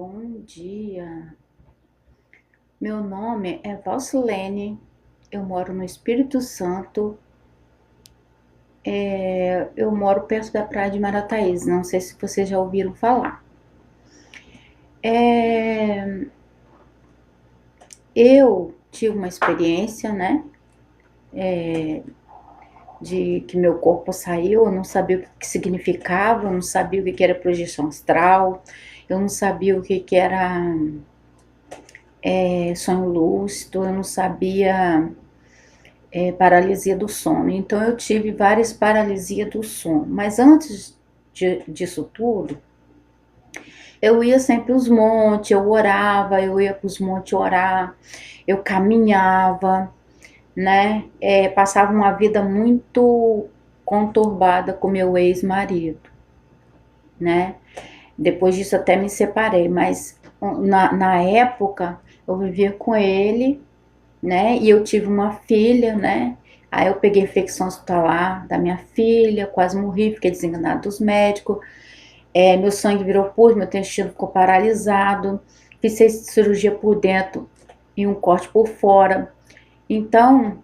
Bom dia, meu nome é Valsilene, eu moro no Espírito Santo, eu moro perto da praia de Marataízes, não sei se vocês já ouviram falar. É, eu tive uma experiência, né, de que meu corpo saiu, eu não sabia o que significava, eu não sabia o que era projeção astral, eu não sabia o que era sonho lúcido, eu não sabia paralisia do sono. Então eu tive várias paralisias do sono. Mas antes disso tudo, eu ia sempre aos montes, eu orava, eu ia para os montes orar, eu caminhava, né? Passava uma vida muito conturbada com meu ex-marido, né? Depois disso até me separei, mas na época eu vivia com ele, né? E eu tive uma filha, né? Aí eu peguei infecção hospitalar da minha filha, quase morri, fiquei desenganada dos médicos. Meu sangue virou pus, meu intestino ficou paralisado. Fiz 6 cirurgias por dentro e um corte por fora. Então,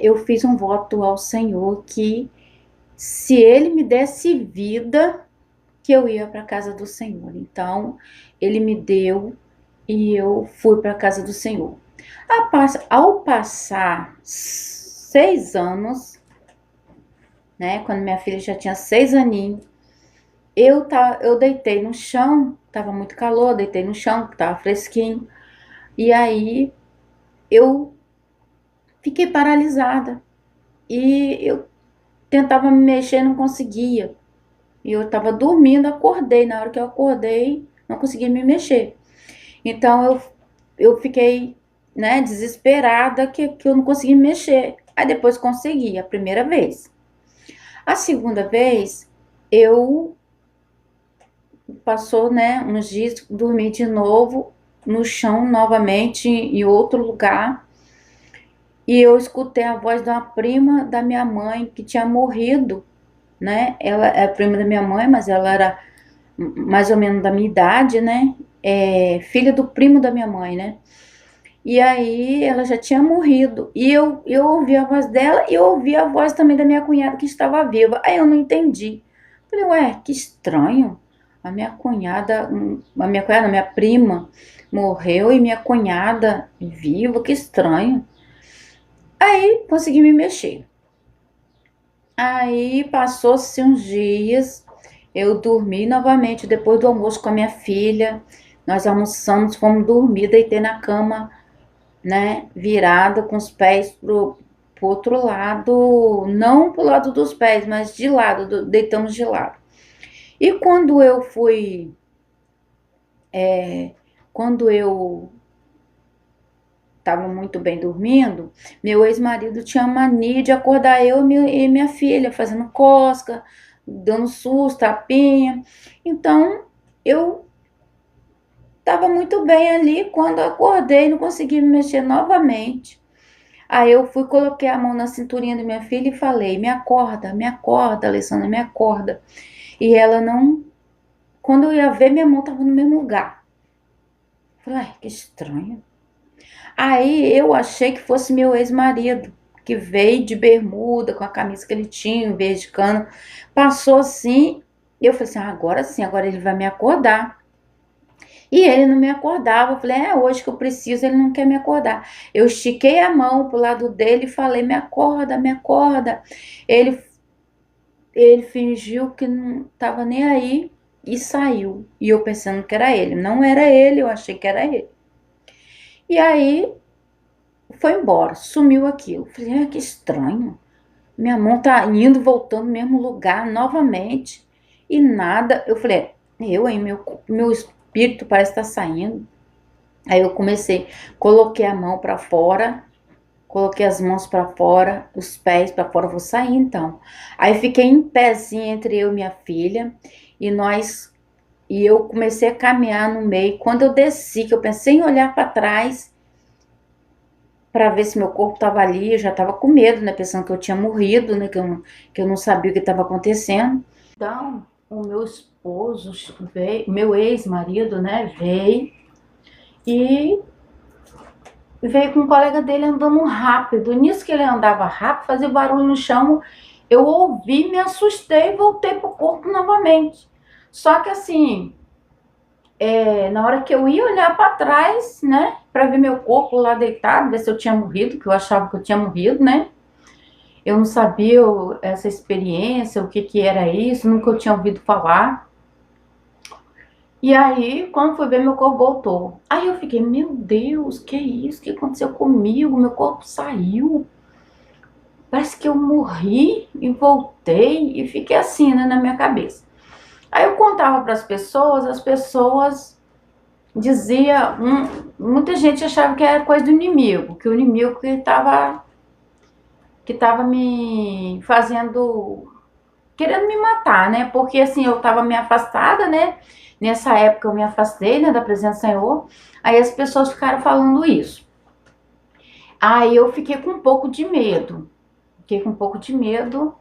eu fiz um voto ao Senhor que se Ele me desse vida, que eu ia para a casa do Senhor. Então, Ele me deu e eu fui para a casa do Senhor. Ao passar 6 anos, né, quando minha filha já tinha 6 aninhos, eu deitei no chão, tava muito calor, deitei no chão, tava fresquinho, e aí eu fiquei paralisada, e eu tentava me mexer, não conseguia, e eu tava dormindo, acordei, na hora que eu acordei, não conseguia me mexer, então eu fiquei, né, desesperada que eu não conseguia me mexer, aí depois consegui, a primeira vez. A segunda vez, eu passou, né, uns dias, dormi de novo no chão, novamente, em outro lugar. E eu escutei a voz de uma prima da minha mãe que tinha morrido, né? Ela é prima da minha mãe, mas ela era mais ou menos da minha idade, né? Filha do primo da minha mãe, né? E aí ela já tinha morrido. E eu ouvi a voz dela e eu ouvi a voz também da minha cunhada que estava viva. Aí eu não entendi. Falei, ué, que estranho. A minha prima morreu e minha cunhada viva, que estranho. Aí consegui me mexer. Aí passou-se uns dias, eu dormi novamente depois do almoço com a minha filha. Nós almoçamos, fomos dormir, deitei na cama, né, virada com os pés pro outro lado, não pro lado dos pés, mas de lado, deitamos de lado. E quando eu estava muito bem dormindo, meu ex-marido tinha mania de acordar eu e minha filha, fazendo cosca, dando susto, tapinha. Então, eu estava muito bem ali, quando eu acordei, não consegui me mexer novamente. Aí eu fui, coloquei a mão na cinturinha da minha filha e falei, me acorda, Alessandra, me acorda. E ela não, quando eu ia ver, minha mão estava no mesmo lugar. Falei, ai, que estranho. Aí eu achei que fosse meu ex-marido, que veio de bermuda, com a camisa que ele tinha, em vez de cano. Passou assim, e eu falei assim, agora sim, agora ele vai me acordar. E ele não me acordava. Eu falei, hoje que eu preciso, ele não quer me acordar. Eu estiquei a mão pro lado dele e falei, me acorda, me acorda. Ele, ele fingiu que não estava nem aí e saiu. E eu pensando que era ele. Não era ele, eu achei que era ele. E aí foi embora, sumiu aquilo. Falei, que estranho. Minha mão tá indo, voltando no mesmo lugar novamente. E nada. Eu falei, meu espírito parece estar saindo. Aí eu comecei, coloquei a mão para fora, coloquei as mãos para fora, os pés para fora, vou sair então. Aí fiquei em pezinho entre eu e minha filha, e eu comecei a caminhar no meio. Quando eu desci, que eu pensei em olhar para trás, para ver se meu corpo estava ali, eu já estava com medo, né, pensando que eu tinha morrido, né, que eu não sabia o que estava acontecendo. Então, o meu esposo veio, meu ex-marido, né, e veio com um colega dele andando rápido. Nisso que ele andava rápido, fazia barulho no chão, eu ouvi, me assustei e voltei pro corpo novamente. Só que assim, na hora que eu ia olhar para trás, né, para ver meu corpo lá deitado, ver se eu tinha morrido, que eu achava que eu tinha morrido, né? Eu não sabia essa experiência, o que que era isso, nunca eu tinha ouvido falar. E aí, quando fui ver, meu corpo voltou. Aí eu fiquei, meu Deus, que isso? O que aconteceu comigo? Meu corpo saiu. Parece que eu morri e voltei e fiquei assim, né, na minha cabeça. Aí eu contava para as pessoas dizia, muita gente achava que era coisa do inimigo, que o inimigo que tava me fazendo, querendo me matar, né? Porque assim, eu tava me afastada, né? Nessa época eu me afastei, né, da presença do Senhor. Aí as pessoas ficaram falando isso. Aí eu fiquei com um pouco de medo. Fiquei com um pouco de medo,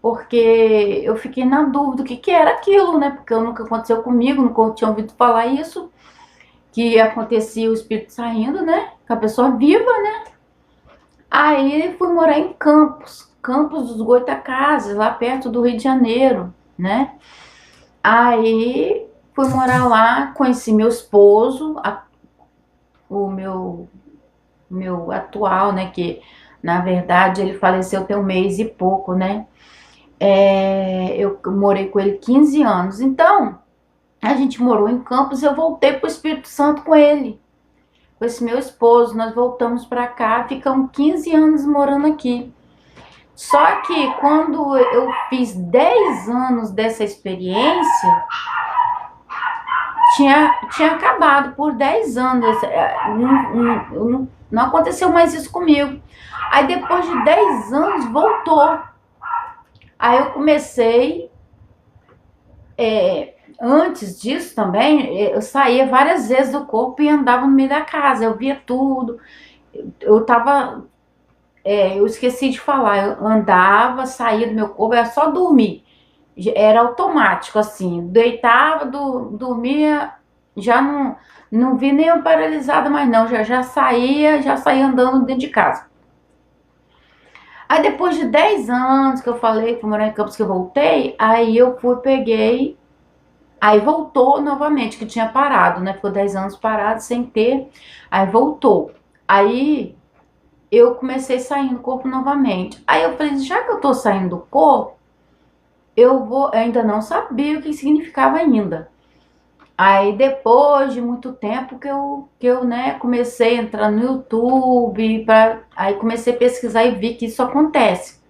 porque eu fiquei na dúvida do que era aquilo, né? Porque nunca aconteceu comigo, nunca tinha ouvido falar isso, que acontecia o espírito saindo, né? Com a pessoa viva, né? Aí fui morar em Campos, Campos dos Goytacazes, lá perto do Rio de Janeiro, né? Aí fui morar lá, conheci meu esposo, o meu atual, né? Que na verdade ele faleceu tem um mês e pouco, né? Eu morei com ele 15 anos. Então, a gente morou em Campos e eu voltei para o Espírito Santo com ele, com esse meu esposo. Nós voltamos para cá, ficamos 15 anos morando aqui. Só que quando eu fiz 10 anos dessa experiência, tinha acabado por 10 anos. Não aconteceu mais isso comigo. Aí depois de 10 anos voltou. Aí eu comecei. Antes disso também, eu saía várias vezes do corpo e andava no meio da casa. Eu via tudo. Eu tava. Eu esqueci de falar. Eu andava, saía do meu corpo, era só dormir. Era automático, assim. Deitava, dormia, já não vi nem eu paralisada mais não. Já saía andando dentro de casa. Aí depois de 10 anos que eu falei, que eu morei em Campos, que eu voltei, aí eu peguei, aí voltou novamente, que tinha parado, né? Ficou 10 anos parado, sem ter, aí voltou. Aí eu comecei a sair do corpo novamente. Aí eu falei, já que eu tô saindo do corpo, eu ainda não sabia o que significava ainda. Aí depois de muito tempo que eu né, comecei a entrar no YouTube, aí comecei a pesquisar e vi que isso acontece.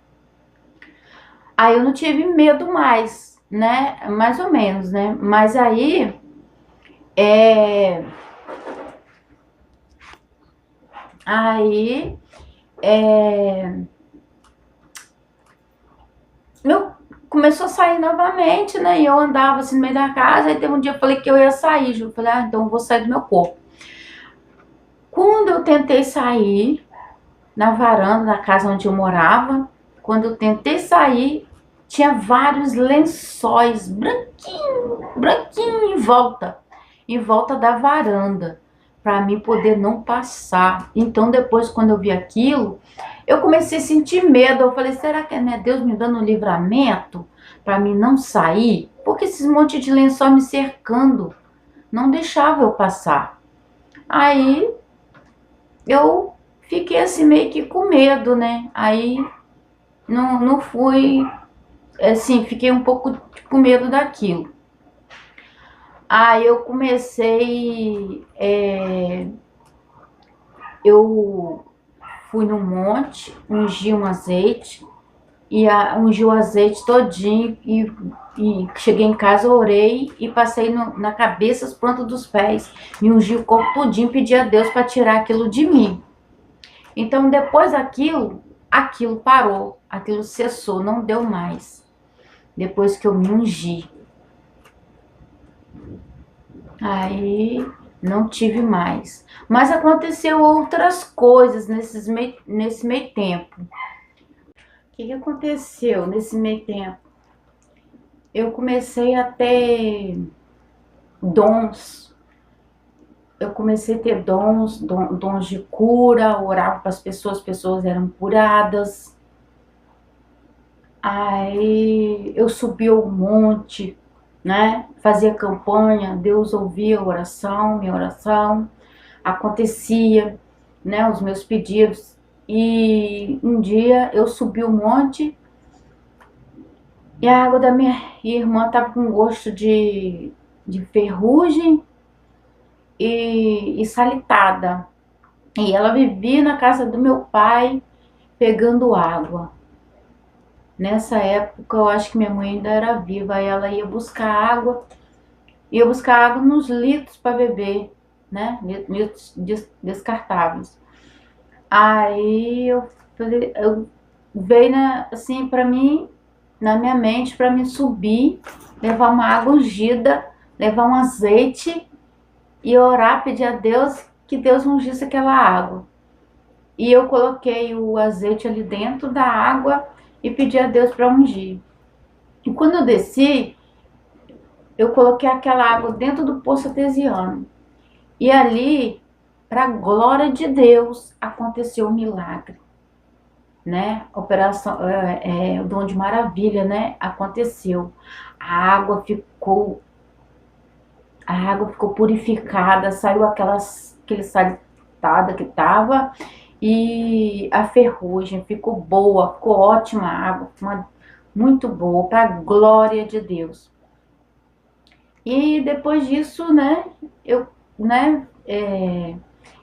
Aí eu não tive medo mais, né? Mais ou menos, né? Mas aí é, aí eu começou a sair novamente, né? E eu andava assim no meio da casa, aí teve um dia eu falei que eu ia sair, eu falei, então eu vou sair do meu corpo. Quando eu tentei sair na varanda da casa onde eu morava, quando eu tentei sair, tinha vários lençóis branquinho, branquinho em volta da varanda, para mim poder não passar. Então depois quando eu vi aquilo, eu comecei a sentir medo. Eu falei, será que é Deus me dando um livramento para mim não sair? Porque esses monte de lençol me cercando, não deixava eu passar. Aí eu fiquei assim meio que com medo, né? Aí não fui, assim, fiquei um pouco com medo daquilo. Aí eu comecei, eu fui no monte, ungi um azeite, e ungi o azeite todinho, e cheguei em casa, orei e passei na cabeça, as plantas dos pés, me ungi o corpo todinho, pedi a Deus para tirar aquilo de mim. Então depois daquilo, aquilo parou, aquilo cessou, não deu mais. Depois que eu me ungi. Aí não tive mais. Mas aconteceu outras coisas nesse meio tempo. O que aconteceu nesse meio tempo? eu comecei a ter dons. Eu comecei a ter dons de cura, orava para as pessoas eram curadas. Aí eu subi ao monte, né? Fazia campanha, Deus ouvia a oração, minha oração, acontecia, né? Os meus pedidos. E um dia eu subi o monte e a água da minha irmã estava com gosto de ferrugem e salitada. E ela vivia na casa do meu pai pegando água. Nessa época, eu acho que minha mãe ainda era viva, aí ela ia buscar água nos litros para beber, né? Litros descartáveis. Aí eu falei, veio assim para mim, na minha mente, para mim subir, levar uma água ungida, levar um azeite e orar, pedir a Deus que Deus ungisse aquela água. E eu coloquei o azeite ali dentro da água e pedi a Deus para ungir. E quando eu desci, eu coloquei aquela água dentro do poço artesiano. E ali, para a glória de Deus, aconteceu um milagre, né? Operação, o dom de maravilha, né? Aconteceu. A água ficou, a água ficou purificada, saiu aquele salitada que estava e a ferrugem ficou boa, ficou ótima a água, muito boa, para a glória de Deus. E depois disso, né, né,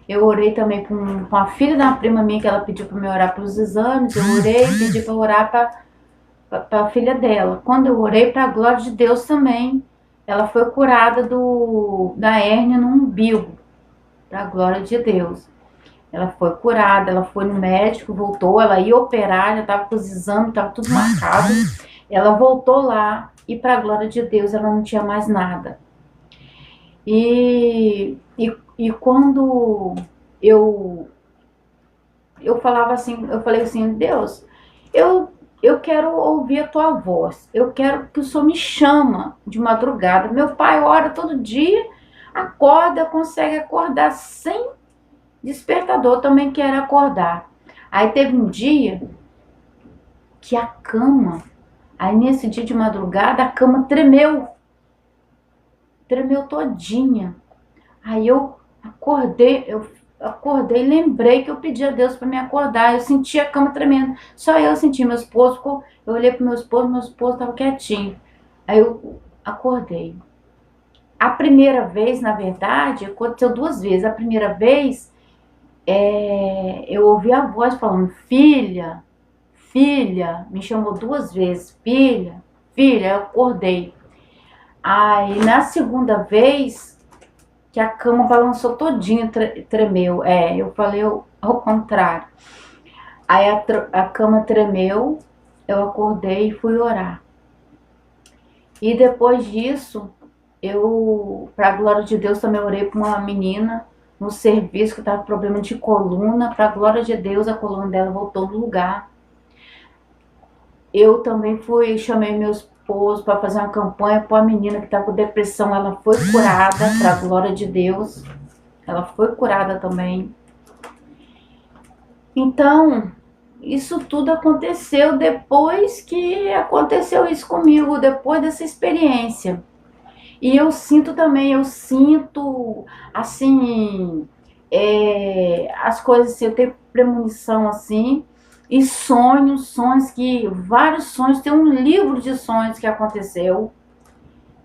eu orei também com a filha da prima minha, que ela pediu para me orar para os exames, eu orei, pedi para orar para a filha dela. Quando eu orei, para a glória de Deus também, ela foi curada da hérnia no umbigo, para a glória de Deus. Ela foi curada, ela foi no médico, voltou, ela ia operar, já estava com os exames, estava tudo marcado. Ela voltou lá e, para a glória de Deus, ela não tinha mais nada. E quando eu falava assim, eu falei assim, Deus, eu quero ouvir a tua voz, eu quero que o Senhor me chama de madrugada. Meu pai ora todo dia, acorda, consegue acordar sem despertador, também quero acordar. Aí teve um dia que a cama, aí nesse dia de madrugada, a cama tremeu todinha. Aí eu acordei, lembrei que eu pedi a Deus para me acordar. Eu senti a cama tremendo. Só eu senti, meu esposo, eu olhei pro meu esposo estava quietinho. Aí eu acordei. A primeira vez, na verdade, aconteceu duas vezes. A primeira vez, eu ouvi a voz falando, filha, filha, me chamou duas vezes, filha, filha, eu acordei. Aí na segunda vez, que a cama balançou todinha, tremeu. Eu falei ao contrário. Aí a cama tremeu, eu acordei e fui orar. E depois disso, para a glória de Deus, também orei para uma menina no serviço que estava com problema de coluna. Para a glória de Deus, a coluna dela voltou no lugar. Eu também chamei meu esposo para fazer uma campanha para a menina que estava com depressão. Ela foi curada, para a glória de Deus. Ela foi curada também. Então, isso tudo aconteceu depois que aconteceu isso comigo, depois dessa experiência. E eu sinto assim, as coisas assim, eu tenho premonição assim, e sonhos vários sonhos, tem um livro de sonhos que aconteceu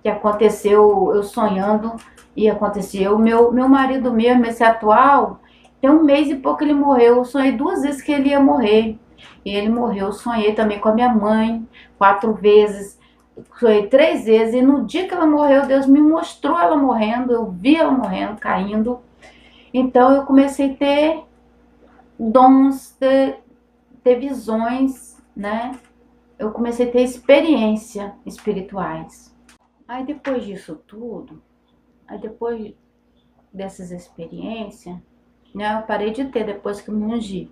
eu sonhando e aconteceu. Meu marido mesmo, esse atual, tem um mês e pouco ele morreu. Eu sonhei duas vezes que ele ia morrer. E ele morreu. Eu sonhei também com a minha mãe 4 vezes. Sonhei 3 vezes. E no dia que ela morreu, Deus me mostrou ela morrendo. Eu vi ela morrendo, caindo. Então eu comecei a ter dons, ter visões, né? Eu comecei a ter experiência espirituais. Aí depois disso tudo, depois dessas experiências, né, eu parei de ter depois que eu me ungi.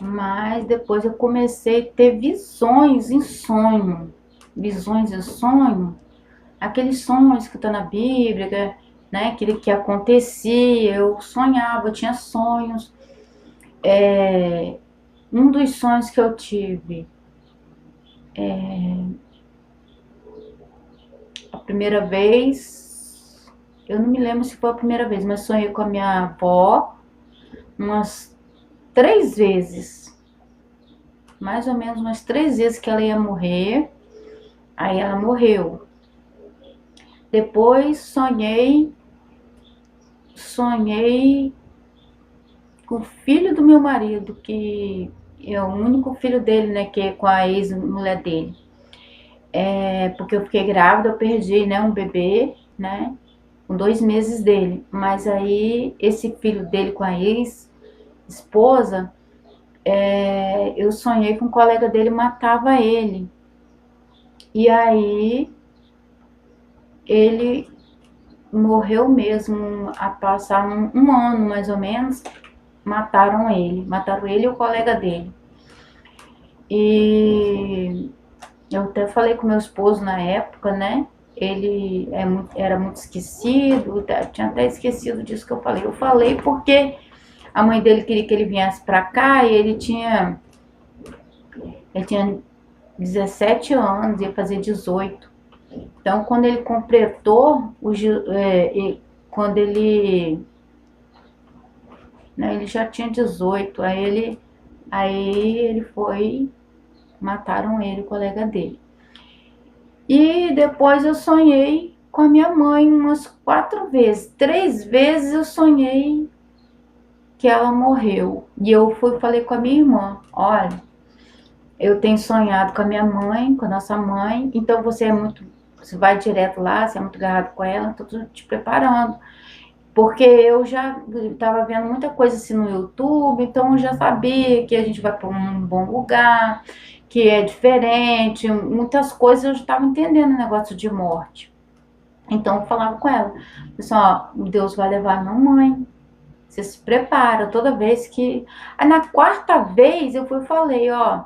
Mas depois eu comecei a ter visões em sonho. visões e sonho, aqueles sonhos que estão na Bíblia, né, aquele que acontecia, eu sonhava, eu tinha sonhos. Um dos sonhos que eu tive, a primeira vez, eu não me lembro se foi a primeira vez, mas sonhei com a minha avó umas 3 vezes, mais ou menos umas 3 vezes que ela ia morrer, aí ela morreu. Depois sonhei com o filho do meu marido, que é o único filho dele, né, que é com a ex-mulher dele. Porque eu fiquei grávida, eu perdi, né, um bebê, né, com 2 meses dele. Mas aí, esse filho dele com a ex-esposa, eu sonhei que um colega dele matava ele. E aí, ele morreu mesmo, a passar um ano mais ou menos, mataram ele e o colega dele. E eu até falei com meu esposo na época, né? Ele era muito esquecido, tinha até esquecido disso que eu falei. Eu falei porque a mãe dele queria que ele viesse pra cá e ele tinha 17 anos, ia fazer 18. Então, quando ele completou, quando ele já tinha 18, aí ele foi, mataram ele, o colega dele. E depois eu sonhei com a minha mãe umas 4 vezes. 3 vezes eu sonhei que ela morreu. E eu falei com a minha irmã, olha, eu tenho sonhado com a minha mãe, com a nossa mãe, então você vai direto lá, você é muito agarrado com ela, então tô te preparando. Porque eu já estava vendo muita coisa assim no YouTube, então eu já sabia que a gente vai para um bom lugar, que é diferente, muitas coisas eu já estava entendendo o negócio de morte. Então eu falava com ela, pessoal, Deus vai levar a mamãe, você se prepara toda vez que... Aí na quarta vez eu falei, ó,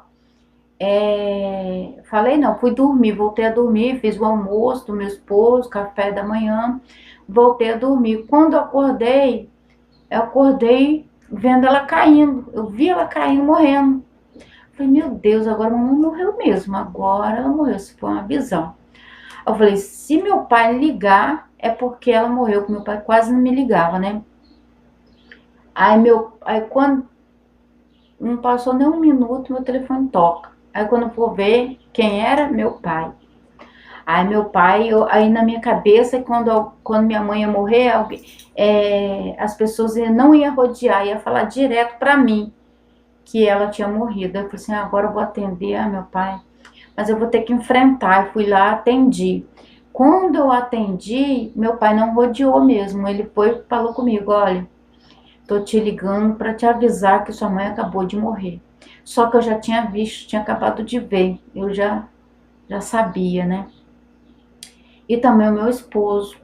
falei não, fui dormir, voltei a dormir, fiz o almoço do meu esposo, café da manhã, voltei a dormir. Quando eu acordei vendo ela caindo, eu vi ela caindo, morrendo. Falei, meu Deus, agora a mamãe morreu mesmo, agora ela morreu, isso foi uma visão. Eu falei, se meu pai ligar, é porque ela morreu, porque meu pai quase não me ligava, né? Aí quando não passou nem um minuto, meu telefone toca. Aí quando eu for ver quem era, meu pai. Aí meu pai, aí na minha cabeça, quando minha mãe ia morrer, as pessoas não iam rodear, ia falar direto pra mim que ela tinha morrido. Eu falei assim, agora eu vou atender, meu pai, mas eu vou ter que enfrentar. Eu fui lá, atendi. Quando eu atendi, meu pai não rodeou mesmo, ele falou comigo, olha, tô te ligando para te avisar que sua mãe acabou de morrer. Só que eu já tinha visto, tinha acabado de ver, eu já sabia, né? E também o meu esposo,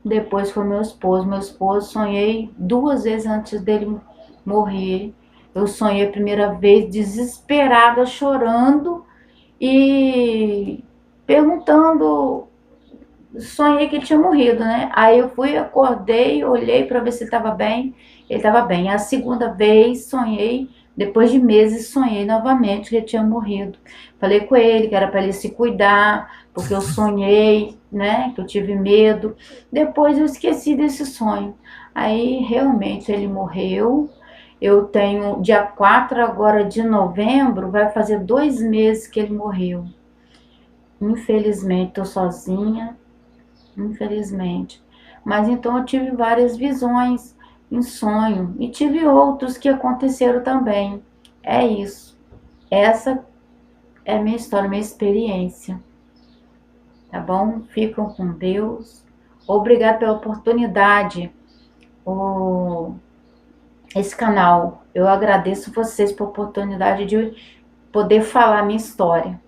depois foi meu esposo, sonhei 2 vezes antes dele morrer. Eu sonhei a primeira vez desesperada, chorando e perguntando, sonhei que ele tinha morrido, né? Aí eu acordei, olhei para ver se ele estava bem. Ele estava bem. A segunda vez sonhei, depois de meses, sonhei novamente que ele tinha morrido. Falei com ele que era para ele se cuidar, porque eu sonhei, né? Que eu tive medo. Depois eu esqueci desse sonho. Aí realmente ele morreu. Eu tenho dia 4 agora de novembro, vai fazer 2 meses que ele morreu. Infelizmente, estou sozinha. Infelizmente. Mas então eu tive várias visões em sonho e tive outros que aconteceram também. É isso. Essa é a minha história, minha experiência. Tá bom? Ficam com Deus. Obrigada pela oportunidade. Esse canal. Eu agradeço vocês pela oportunidade de poder falar a minha história.